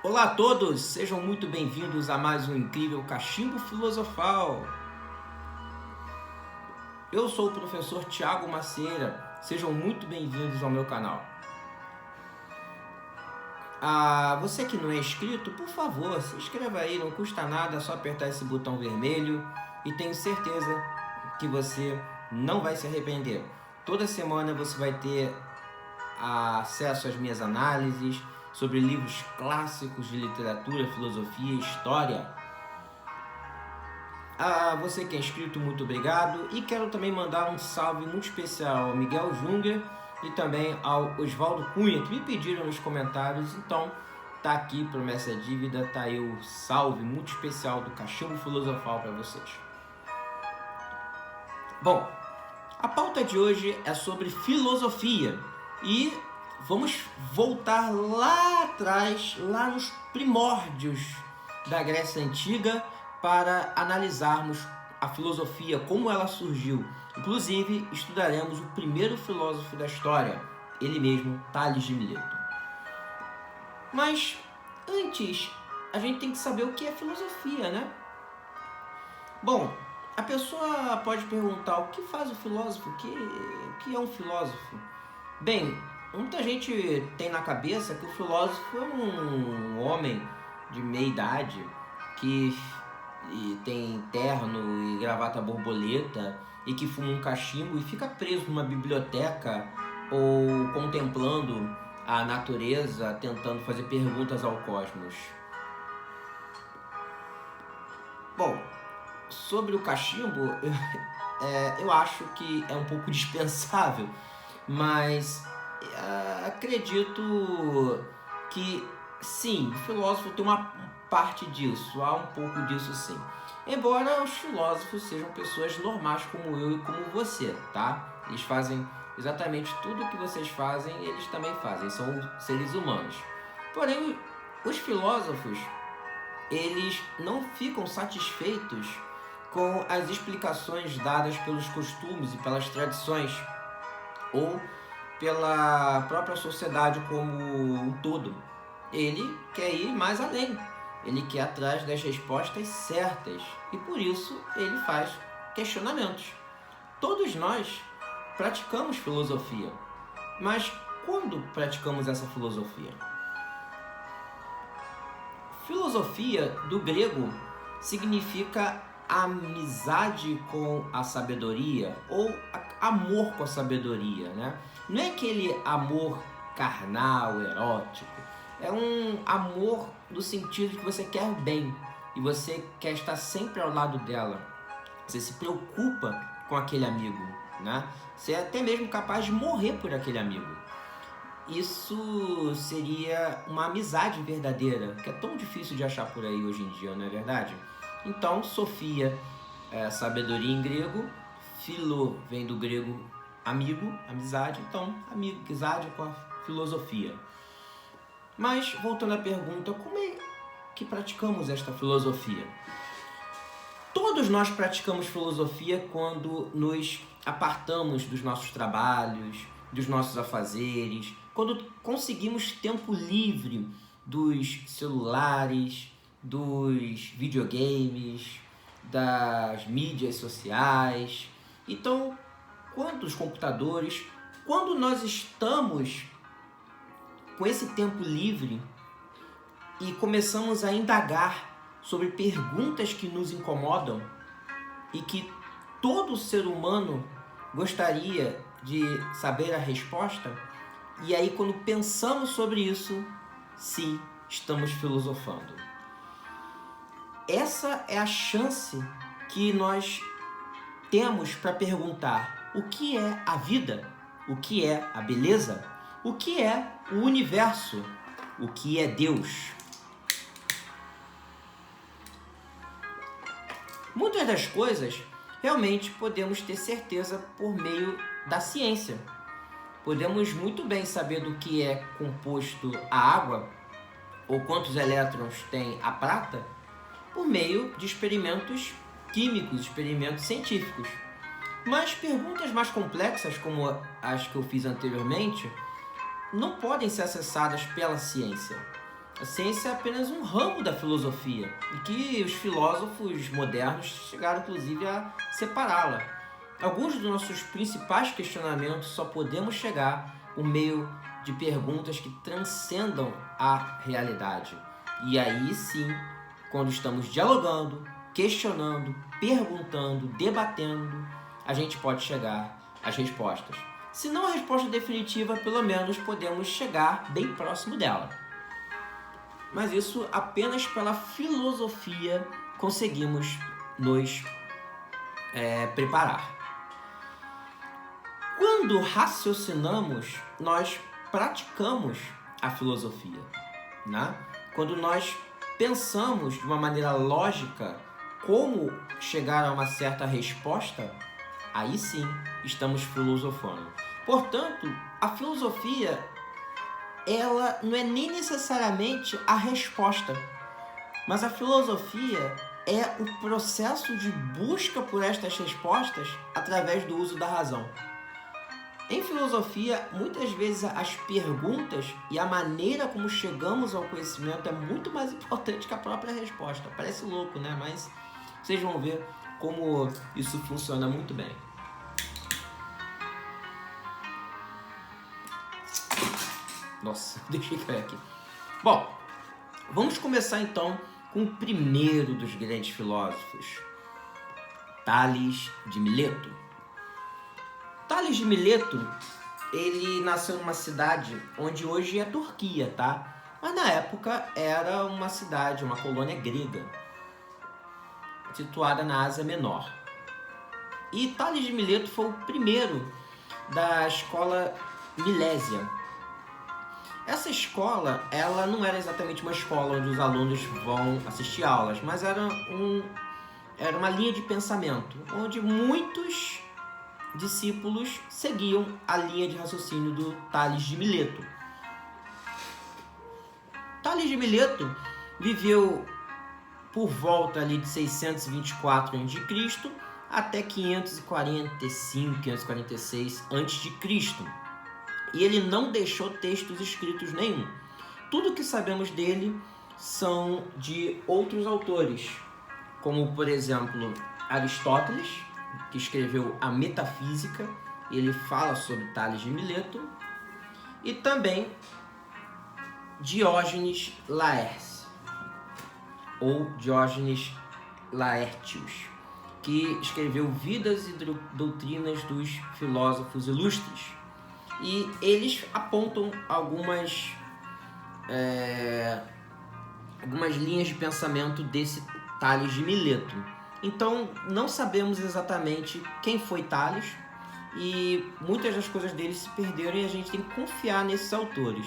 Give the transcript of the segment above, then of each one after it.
Olá a todos, sejam muito bem-vindos a mais um incrível Cachimbo Filosofal. Eu sou o professor Tiago Macieira, sejam muito bem-vindos ao meu canal. Você que não é inscrito, por favor, se inscreva aí, não custa nada, é só apertar esse botão vermelho e tenho certeza que você não vai se arrepender. Toda semana você vai ter acesso às minhas análises sobre livros clássicos de literatura, filosofia e história. Você que é inscrito, muito obrigado. E quero também mandar um salve muito especial ao Miguel Junger e também ao Oswaldo Cunha, que me pediram nos comentários. Então, tá aqui, promessa é dívida, tá aí o salve muito especial do Cachimbo Filosofal para vocês. Bom, a pauta de hoje é sobre filosofia e vamos voltar lá atrás, lá nos primórdios da Grécia Antiga, para analisarmos a filosofia, como ela surgiu. Inclusive, estudaremos o primeiro filósofo da história, ele mesmo, Tales de Mileto. Mas, antes, a gente tem que saber o que é filosofia, né? Bom, a pessoa pode perguntar, o que faz o filósofo? O que é um filósofo? Bem, muita gente tem na cabeça que o filósofo é um homem de meia idade que tem terno e gravata borboleta e que fuma um cachimbo e fica preso numa biblioteca ou contemplando a natureza, tentando fazer perguntas ao cosmos. Bom, sobre o cachimbo, eu acho que é um pouco dispensável, mas acredito que sim, o filósofo tem uma parte disso, há um pouco disso sim. Embora os filósofos sejam pessoas normais como eu e como você, tá? Eles fazem exatamente tudo o que vocês fazem, eles também fazem, são seres humanos. Porém, os filósofos, eles não ficam satisfeitos com as explicações dadas pelos costumes e pelas tradições, ou pela própria sociedade como um todo. Ele quer ir mais além, ele quer ir atrás das respostas certas e por isso ele faz questionamentos. Todos nós praticamos filosofia, mas quando praticamos essa filosofia? Filosofia, do grego, significa amizade com a sabedoria ou amor com a sabedoria, né? Não é aquele amor carnal, erótico. É um amor no sentido de que você quer o bem e você quer estar sempre ao lado dela. Você se preocupa com aquele amigo, né? Você é até mesmo capaz de morrer por aquele amigo. Isso seria uma amizade verdadeira, que é tão difícil de achar por aí hoje em dia, não é verdade? Então, Sofia é sabedoria em grego, philo vem do grego amigo, amizade, então amizade com a filosofia. Mas, voltando à pergunta, como é que praticamos esta filosofia? Todos nós praticamos filosofia quando nos apartamos dos nossos trabalhos, dos nossos afazeres, quando conseguimos tempo livre dos celulares, dos videogames, das mídias sociais. Então, quantos computadores, quando nós estamos com esse tempo livre e começamos a indagar sobre perguntas que nos incomodam e que todo ser humano gostaria de saber a resposta, e aí quando pensamos sobre isso, sim, estamos filosofando. Essa é a chance que nós temos para perguntar o que é a vida, o que é a beleza, o que é o universo, o que é Deus. Muitas das coisas realmente podemos ter certeza por meio da ciência. Podemos muito bem saber do que é composto a água ou quantos elétrons tem a prata por meio de experimentos químicos, experimentos científicos. Mas perguntas mais complexas, como as que eu fiz anteriormente, não podem ser acessadas pela ciência. A ciência é apenas um ramo da filosofia e que os filósofos modernos chegaram inclusive a separá-la. Alguns dos nossos principais questionamentos só podemos chegar por meio de perguntas que transcendam a realidade. E aí sim, quando estamos dialogando, questionando, perguntando, debatendo, a gente pode chegar às respostas. Se não a resposta definitiva, pelo menos podemos chegar bem próximo dela. Mas isso apenas pela filosofia conseguimos nos preparar. Quando raciocinamos, nós praticamos a filosofia, né? Quando nós pensamos de uma maneira lógica como chegar a uma certa resposta, aí sim estamos filosofando. Portanto, a filosofia, ela não é nem necessariamente a resposta, mas a filosofia é o processo de busca por estas respostas através do uso da razão. Em filosofia, muitas vezes as perguntas e a maneira como chegamos ao conhecimento é muito mais importante que a própria resposta. Parece louco, né? Mas vocês vão ver como isso funciona muito bem. Nossa, deixei cair aqui. Bom, vamos começar então com o primeiro dos grandes filósofos, Tales de Mileto. Tales de Mileto, ele nasceu numa cidade onde hoje é Turquia, tá? Mas na época era uma cidade, uma colônia grega, situada na Ásia Menor. E Tales de Mileto foi o primeiro da escola Milésia. Essa escola, ela não era exatamente uma escola onde os alunos vão assistir aulas, mas era uma linha de pensamento, onde muitos discípulos seguiam a linha de raciocínio do Tales de Mileto. Tales de Mileto viveu por volta ali de 624 a.C. até 545, 546 a.C. E ele não deixou textos escritos nenhum. Tudo que sabemos dele são de outros autores, como por exemplo Aristóteles, que escreveu a Metafísica, ele fala sobre Tales de Mileto, e também Diógenes Laércio, ou Diógenes Laertius, que escreveu Vidas e Doutrinas dos Filósofos Ilustres. E eles apontam algumas linhas de pensamento desse Tales de Mileto. Então, não sabemos exatamente quem foi Tales e muitas das coisas dele se perderam e a gente tem que confiar nesses autores.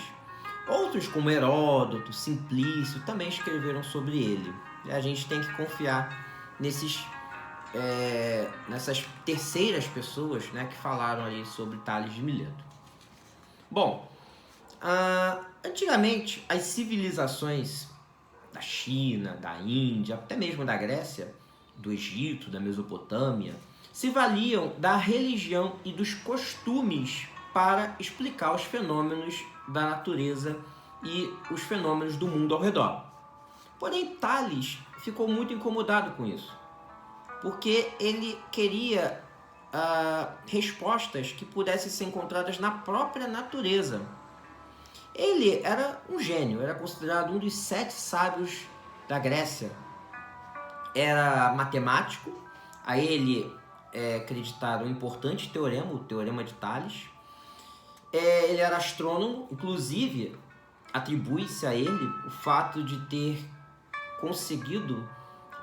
Outros, como Heródoto, Simplício, também escreveram sobre ele. E a gente tem que confiar nessas terceiras pessoas, né, que falaram ali sobre Tales de Mileto. Bom, antigamente as civilizações da China, da Índia, até mesmo da Grécia, do Egito, da Mesopotâmia, se valiam da religião e dos costumes para explicar os fenômenos da natureza e os fenômenos do mundo ao redor. Porém, Tales ficou muito incomodado com isso, porque ele queria respostas que pudessem ser encontradas na própria natureza. Ele era um gênio, era considerado um dos 7 sábios da Grécia. Era matemático, a ele é acreditado um importante teorema, o Teorema de Tales. Ele era astrônomo, inclusive atribui-se a ele o fato de ter conseguido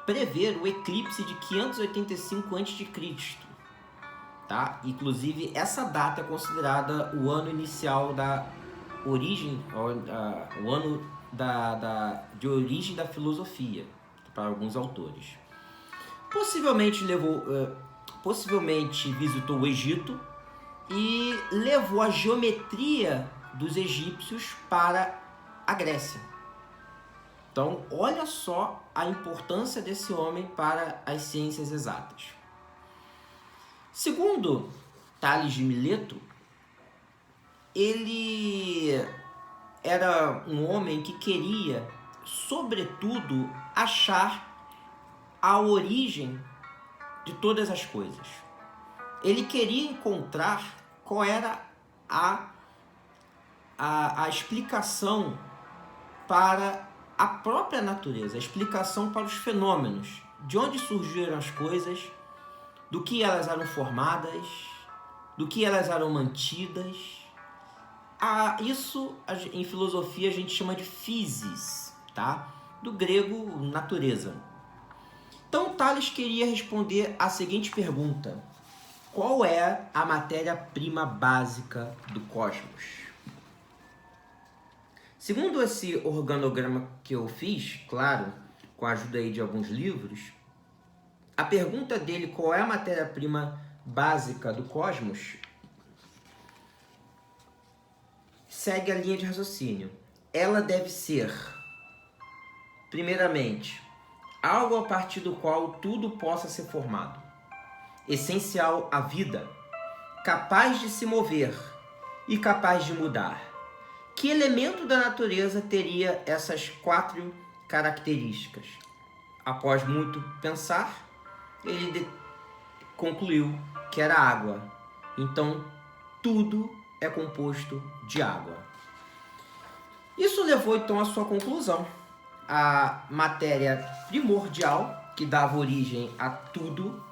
prever o eclipse de 585 a.C., tá? Inclusive, essa data é considerada o ano inicial da origem, o ano de origem da filosofia, para alguns autores. Possivelmente visitou o Egito e levou a geometria dos egípcios para a Grécia. Então, olha só a importância desse homem para as ciências exatas. Segundo Tales de Mileto, ele era um homem que queria, sobretudo, achar a origem de todas as coisas. Ele queria encontrar qual era a explicação para a própria natureza, a explicação para os fenômenos, de onde surgiram as coisas, do que elas eram formadas, do que elas eram mantidas. Isso em filosofia a gente chama de physis, tá? Do grego natureza. Então Tales queria responder a seguinte pergunta: qual é a matéria-prima básica do cosmos? Segundo esse organograma que eu fiz, claro, com a ajuda aí de alguns livros, a pergunta dele, qual é a matéria-prima básica do cosmos, segue a linha de raciocínio. Ela deve ser, primeiramente, algo a partir do qual tudo possa ser formado, essencial à vida, capaz de se mover e capaz de mudar. Que elemento da natureza teria essas 4 características? Após muito pensar, ele concluiu que era água. Então, tudo é composto de água. Isso levou então à sua conclusão. A matéria primordial que dava origem a tudo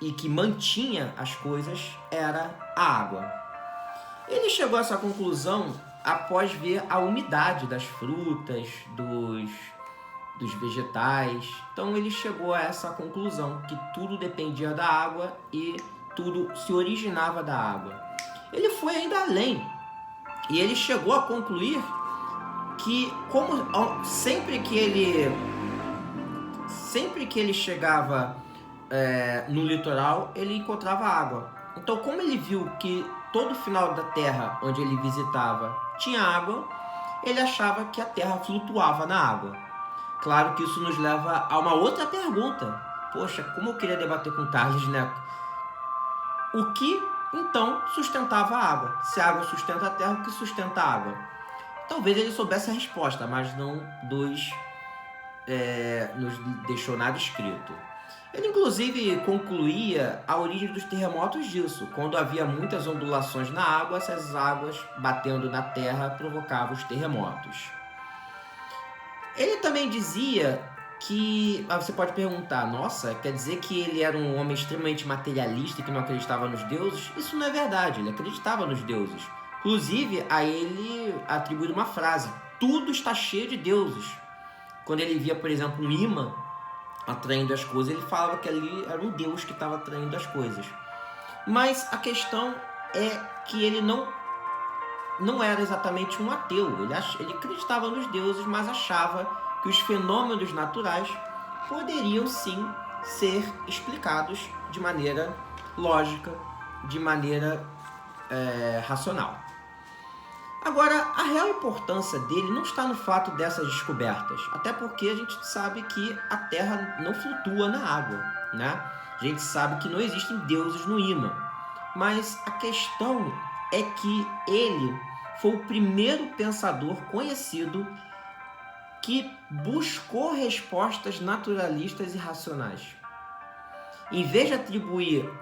e que mantinha as coisas era a água. Ele chegou a essa conclusão após ver a umidade das frutas, dos vegetais. Então ele chegou a essa conclusão, que tudo dependia da água e tudo se originava da água. Ele foi ainda além e ele chegou a concluir que sempre que ele chegava no litoral, ele encontrava água. Então, como ele viu que todo final da terra onde ele visitava tinha água, ele achava que a terra flutuava na água. Claro que isso nos leva a uma outra pergunta. Poxa, como eu queria debater com Tales, né? O que, então, sustentava a água? Se a água sustenta a terra, o que sustenta a água? Talvez ele soubesse a resposta, mas não nos deixou nada escrito. Ele, inclusive, concluía a origem dos terremotos disso. Quando havia muitas ondulações na água, essas águas batendo na terra provocavam os terremotos. Ele também dizia que... você pode perguntar, nossa, quer dizer que ele era um homem extremamente materialista e que não acreditava nos deuses? Isso não é verdade, ele acreditava nos deuses. Inclusive, a ele atribuíram uma frase: tudo está cheio de deuses. Quando ele via, por exemplo, um imã atraindo as coisas, ele falava que ali era um deus que estava atraindo as coisas. Mas a questão é que ele não era exatamente um ateu. Ele acreditava nos deuses, mas achava que os fenômenos naturais poderiam sim ser explicados de maneira lógica, de maneira racional. Agora, a real importância dele não está no fato dessas descobertas, até porque a gente sabe que a Terra não flutua na água, né? A gente sabe que não existem deuses no imã, mas a questão é que ele foi o primeiro pensador conhecido que buscou respostas naturalistas e racionais. Em vez de atribuir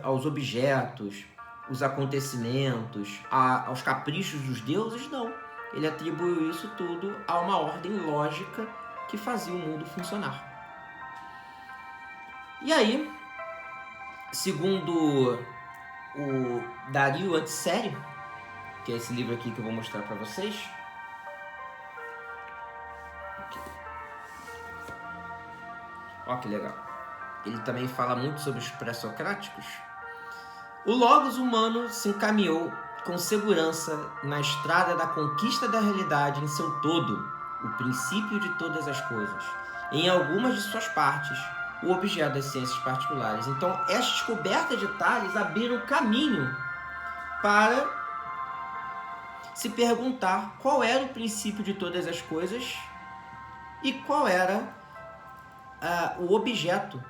aos objetos, os acontecimentos, aos caprichos dos deuses, não. Ele atribuiu isso tudo a uma ordem lógica que fazia o mundo funcionar. E aí, segundo o Dario Antissério, que é esse livro aqui que eu vou mostrar para vocês, ó que legal. Ele também fala muito sobre os pré-socráticos. O logos humano se encaminhou com segurança na estrada da conquista da realidade em seu todo, o princípio de todas as coisas, em algumas de suas partes, o objeto das ciências particulares. Então, essas descobertas de Tales abriram caminho para se perguntar qual era o princípio de todas as coisas e qual era o objeto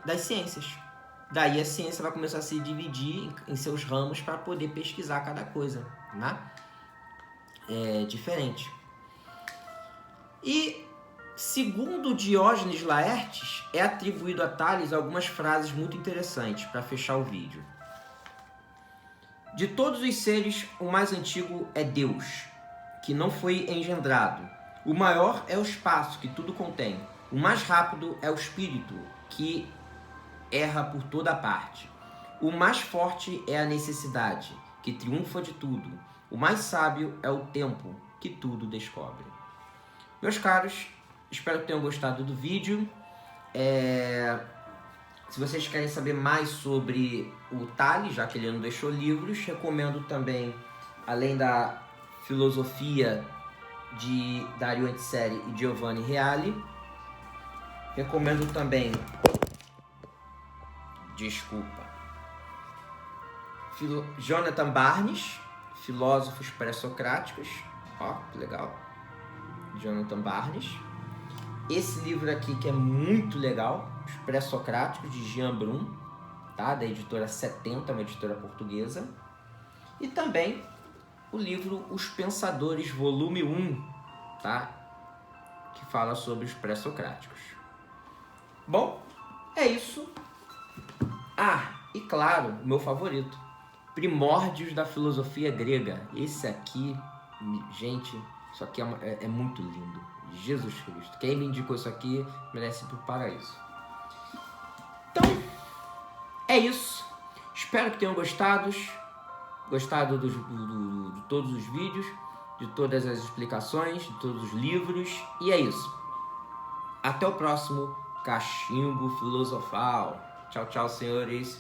das ciências. Daí a ciência vai começar a se dividir em seus ramos para poder pesquisar cada coisa, né? diferente. E, segundo Diógenes Laertes, é atribuído a Tales algumas frases muito interessantes para fechar o vídeo. De todos os seres, o mais antigo é Deus, que não foi engendrado. O maior é o espaço, que tudo contém. O mais rápido é o espírito, que erra por toda parte. O mais forte é a necessidade, que triunfa de tudo. O mais sábio é o tempo, que tudo descobre. Meus caros, espero que tenham gostado do vídeo. Se vocês querem saber mais sobre o Tales, já que ele não deixou livros, recomendo também, além da filosofia de Dario Antiseri e Giovanni Reale, recomendo também, Jonathan Barnes, Filósofos Pré-Socráticos. Ó, que legal. Jonathan Barnes. Esse livro aqui que é muito legal, Os Pré-Socráticos, de Jean Brum, tá? Da editora 70, uma editora portuguesa. E também o livro Os Pensadores, volume 1, tá? Que fala sobre os pré-socráticos. Bom, é isso. E claro, o meu favorito, Primórdios da Filosofia Grega. Esse aqui, gente, isso aqui é muito lindo. Jesus Cristo. Quem me indicou isso aqui merece ir pro paraíso. Então, é isso. Espero que tenham gostado de todos os vídeos, de todas as explicações, de todos os livros. E é isso. Até o próximo Cachimbo Filosofal. Tchau, tchau, senhores.